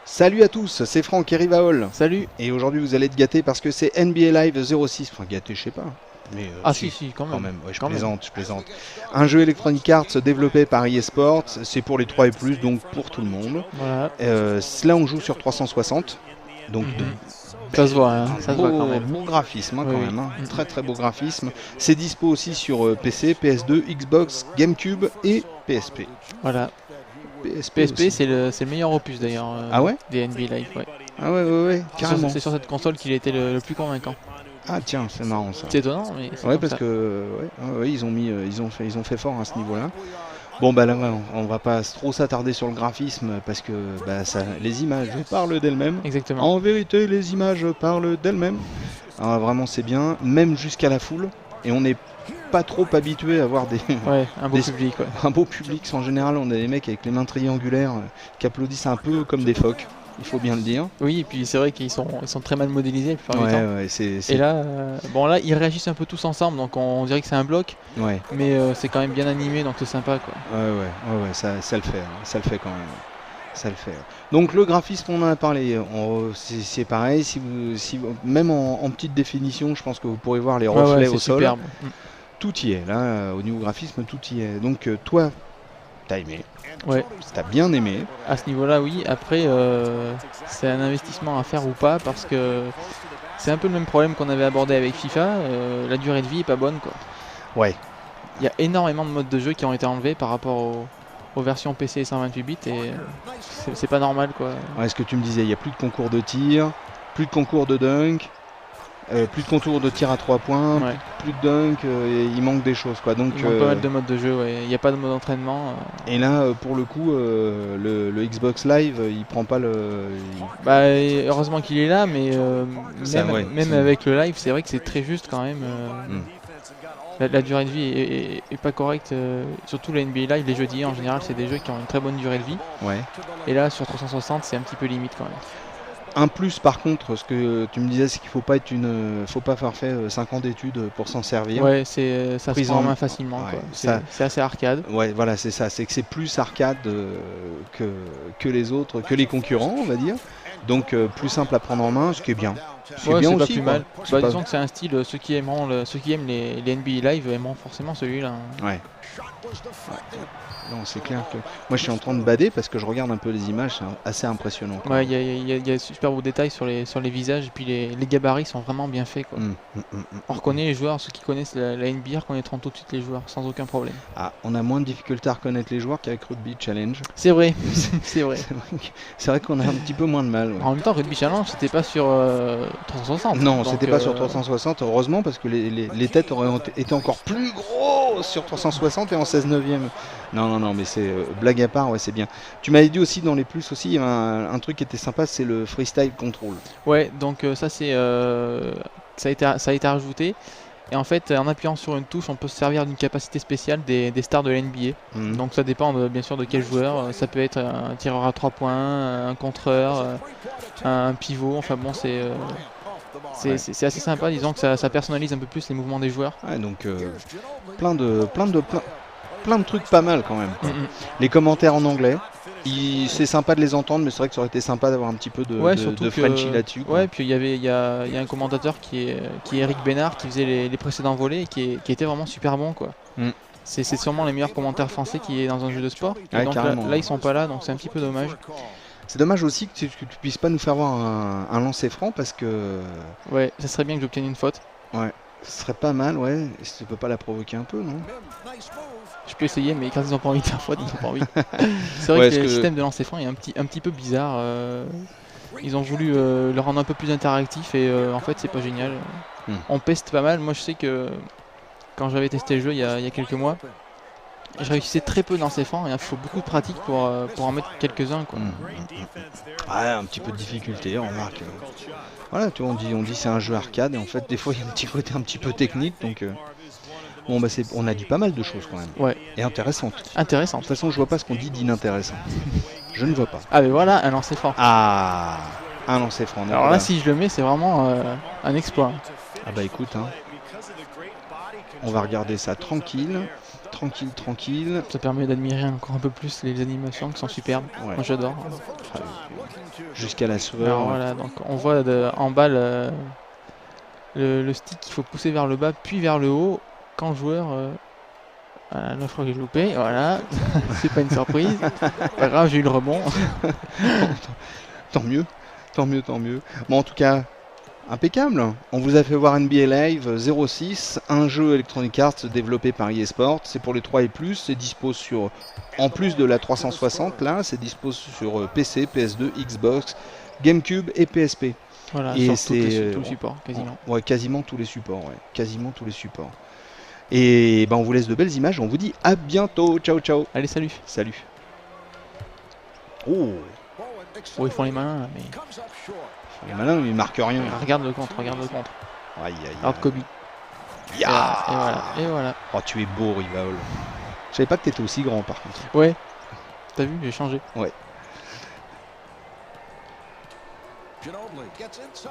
Salut à tous, c'est Franck et Rivaol. Salut. Et aujourd'hui vous allez être gâtés parce que c'est NBA Live 06. Enfin gâtés, je sais pas. Mais si, quand même. Ouais, je plaisante. Un jeu Electronic Arts développé par EA Sports. C'est pour les 3 et plus, donc pour tout le monde. Voilà. Là on joue sur 360. Donc ça se voit, hein. Ça se voit quand même. Beau graphisme quand Oui. même. Hein. Très très beau graphisme. C'est dispo aussi sur PC, PS2, Xbox, GameCube et PSP. Voilà. PSP c'est le meilleur opus d'ailleurs des NBA Live. Ouais. Ah ouais, carrément. C'est sur cette console qu'il a été le plus convaincant. Ah tiens, c'est marrant ça. C'est étonnant, mais c'est ouais, comme parce ça. que ils ont fait fort à ce niveau-là. Bon bah là on va pas trop s'attarder sur le graphisme parce que les images parlent d'elles-mêmes. Exactement. En vérité, les images parlent d'elles-mêmes. Alors, vraiment c'est bien, même jusqu'à la foule. Et on n'est pas trop habitué à voir un beau public. Ouais. Un beau public. En général, on a des mecs avec les mains triangulaires qui applaudissent un peu comme des phoques. Il faut bien le dire. Oui, et puis c'est vrai qu'ils sont très mal modélisés la plupart du temps. Ouais, Et là, là, ils réagissent un peu tous ensemble, donc on dirait que c'est un bloc. Ouais. Mais c'est quand même bien animé, donc c'est sympa, quoi. Ouais, ça le fait. Ça le fait quand même. Ça le fait. Donc le graphisme, on en a parlé. C'est pareil. Même en petite définition, je pense que vous pourrez voir les reflets au sol. Superbe. Tout y est là. Au niveau graphisme, tout y est. Donc toi, t'as aimé. Ouais. T'as bien aimé. À ce niveau-là, oui. Après, c'est un investissement à faire ou pas, parce que c'est un peu le même problème qu'on avait abordé avec FIFA. La durée de vie est pas bonne, quoi. Ouais. Il y a énormément de modes de jeu qui ont été enlevés par rapport aux versions PC 128 bits et c'est pas normal, quoi. Ouais, ce que tu me disais, il n'y a plus de concours de tir, plus de concours de dunk. Plus de contours de tir à 3 points, plus de dunk, il manque des choses quoi. Donc, il manque pas mal de modes de jeu, il n'y a pas de mode d'entraînement. Et là, pour le coup, le Xbox Live, il prend pas le. Heureusement qu'il est là, mais même avec le live, c'est vrai que c'est très juste quand même. La durée de vie est pas correcte, surtout les NBA Live, les jeux d'hier en général, c'est des jeux qui ont une très bonne durée de vie. Ouais. Et là, sur 360, c'est un petit peu limite quand même. Un plus par contre, ce que tu me disais, c'est qu'il faut pas faire fait 5 ans d'études pour s'en servir. Ouais, ça se prend en main facilement. Ouais, c'est assez arcade. Ouais, voilà, c'est ça. C'est que c'est plus arcade que les autres, que les concurrents, on va dire. Donc plus simple à prendre en main, ce qui est bien. C'est bien aussi, pas plus mal. Disons que c'est un style, ceux qui aiment les NBA Live aimeront forcément celui-là. Ouais. Non, c'est clair que moi je suis en train de bader parce que je regarde un peu les images, c'est assez impressionnant. Ouais, il y a de super beaux détails sur les visages et puis les gabarits sont vraiment bien faits, quoi. On reconnaît les joueurs, ceux qui connaissent la NBA reconnaîtront tout de suite les joueurs sans aucun problème. Ah, on a moins de difficulté à reconnaître les joueurs qu'avec Rugby Challenge. C'est vrai, c'est vrai. C'est vrai qu'on a un petit peu moins de mal. Ouais. En même temps, Rugby Challenge c'était pas sur 360. Non, c'était pas sur 360, heureusement, parce que les têtes auraient été encore plus grosses sur 360 et en 16 neuvième. Non, mais c'est blague à part, ouais, c'est bien. Tu m'avais dit aussi dans les plus aussi, il y a un truc qui était sympa, c'est le freestyle control. Ouais, donc ça a été rajouté. Et en fait, en appuyant sur une touche, on peut se servir d'une capacité spéciale des stars de la NBA. Donc ça dépend bien sûr de quel joueur. Ça peut être un tireur à 3 points, un contreur, un pivot. Enfin bon, c'est assez sympa. Disons que ça personnalise un peu plus les mouvements des joueurs. Ouais, donc plein de trucs pas mal quand même. Les commentaires en anglais, c'est sympa de les entendre, mais c'est vrai que ça aurait été sympa d'avoir un petit peu de Frenchie là-dessus. Ouais, puis il y a un commentateur qui est Eric Bénard qui faisait les précédents volets et qui était vraiment super bon, quoi. C'est sûrement les meilleurs commentaires français qui est dans un jeu de sport. Ouais, donc là ils sont pas là, donc c'est un petit peu dommage. C'est dommage aussi que tu puisses pas nous faire voir un lancer franc parce que. Ouais, ça serait bien que j'obtienne une faute. Ouais, ce serait pas mal, ouais. Tu peux pas la provoquer un peu, non? Je peux essayer, mais quand ils ont pas envie de faire faute, ils ont pas envie. C'est vrai que le système de lancer franc est un petit peu bizarre. Ils ont voulu le rendre un peu plus interactif et en fait c'est pas génial. On peste pas mal. Moi je sais que quand j'avais testé le jeu il y a quelques mois, je réussissais très peu dans ces francs et il faut beaucoup de pratique pour en mettre quelques-uns, quoi. Ouais, un petit peu de difficulté, on remarque. Voilà, tu vois, on dit c'est un jeu arcade et en fait des fois il y a un petit côté un petit peu technique, donc bon bah on a dit pas mal de choses quand même. Ouais. Et intéressantes. De toute façon je vois pas ce qu'on dit d'inintéressant. Je ne vois pas. Ah mais voilà, un lancer franc. Ah, un lancer franc. Alors là si je le mais c'est vraiment un exploit. Ah bah écoute, hein. On va regarder ça tranquille. Tranquille, tranquille. Ça permet d'admirer encore un peu plus les animations qui sont superbes. Ouais. Moi j'adore. Jusqu'à la sueur. Alors voilà, donc on voit en bas le stick qu'il faut pousser vers le bas puis vers le haut quand le joueur... Voilà, là je crois que j'ai loupé, voilà, c'est pas une surprise. Pas grave, j'ai eu le rebond. Tant mieux, tant mieux, tant mieux. Bon, en tout cas, impeccable. On vous a fait voir NBA Live 06, un jeu Electronic Arts développé par eSport. C'est pour les 3 et plus. C'est dispo sur, en plus de la 360, là, c'est dispo sur PC, PS2, Xbox, GameCube et PSP. Voilà, et sur tous les supports, quasiment. Ouais, quasiment tous les supports, ouais. Quasiment tous les supports. Et ben on vous laisse de belles images. On vous dit à bientôt. Ciao, ciao. Allez, salut. Salut. Oh. Oh, ils font les malins là, mais. Les malins, ils marquent rien. Regarde le contre, regarde le contre. Aïe, aïe, Regarde Kobe. Ya. Et voilà, et voilà. Oh, tu es beau, Rivaol. Je savais pas que t'étais aussi grand, par contre. Ouais. T'as vu, j'ai changé. Ouais. Ginobili gets inside.